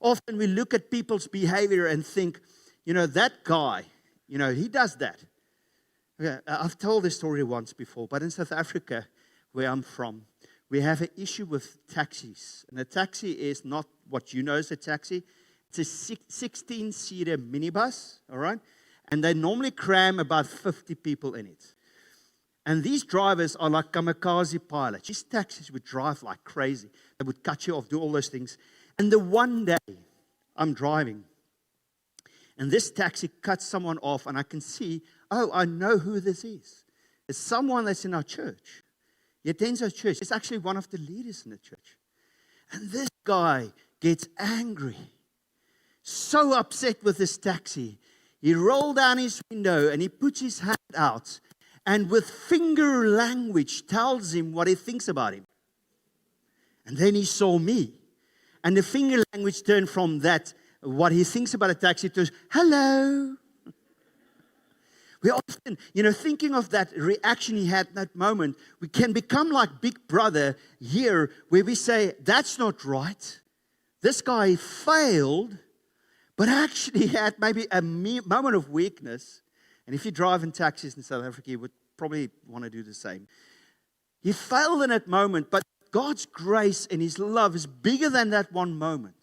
Often we look at people's behavior and think, that guy, he does that. Okay, I've told this story once before, but in South Africa, where I'm from, we have an issue with taxis. And a taxi is not what you know as a taxi. It's a 16-seater minibus, all right? And they normally cram about 50 people in it. And these drivers are like kamikaze pilots. These taxis would drive like crazy. They would cut you off, do all those things. And the one day, I'm driving, and this taxi cuts someone off, and I can see, I know who this is. It's someone that's in our church. He attends our church. It's actually one of the leaders in the church. And this guy gets angry, so upset with this taxi. He rolled down his window, and he puts his hand out, and with finger language tells him what he thinks about him. And then he saw me. And the finger language turned from that, what he thinks about a taxi, to hello. We often, thinking of that reaction he had in that moment, we can become like Big Brother here, where we say, that's not right. This guy failed, but actually had maybe a moment of weakness. And if you drive in taxis in South Africa, you would probably want to do the same. He failed in that moment, but God's grace and His love is bigger than that one moment.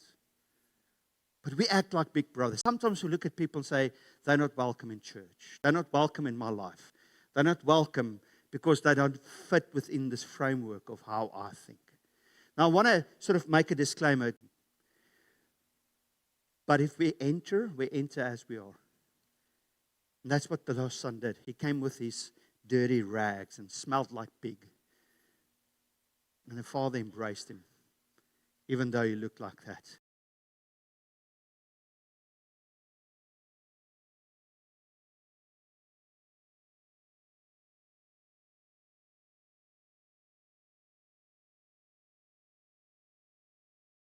But we act like Big Brother. Sometimes we look at people and say, they're not welcome in church. They're not welcome in my life. They're not welcome because they don't fit within this framework of how I think. Now, I want to sort of make a disclaimer. But if we enter as we are. And that's what the lost son did. He came with his dirty rags and smelled like pig. And the father embraced him, even though he looked like that.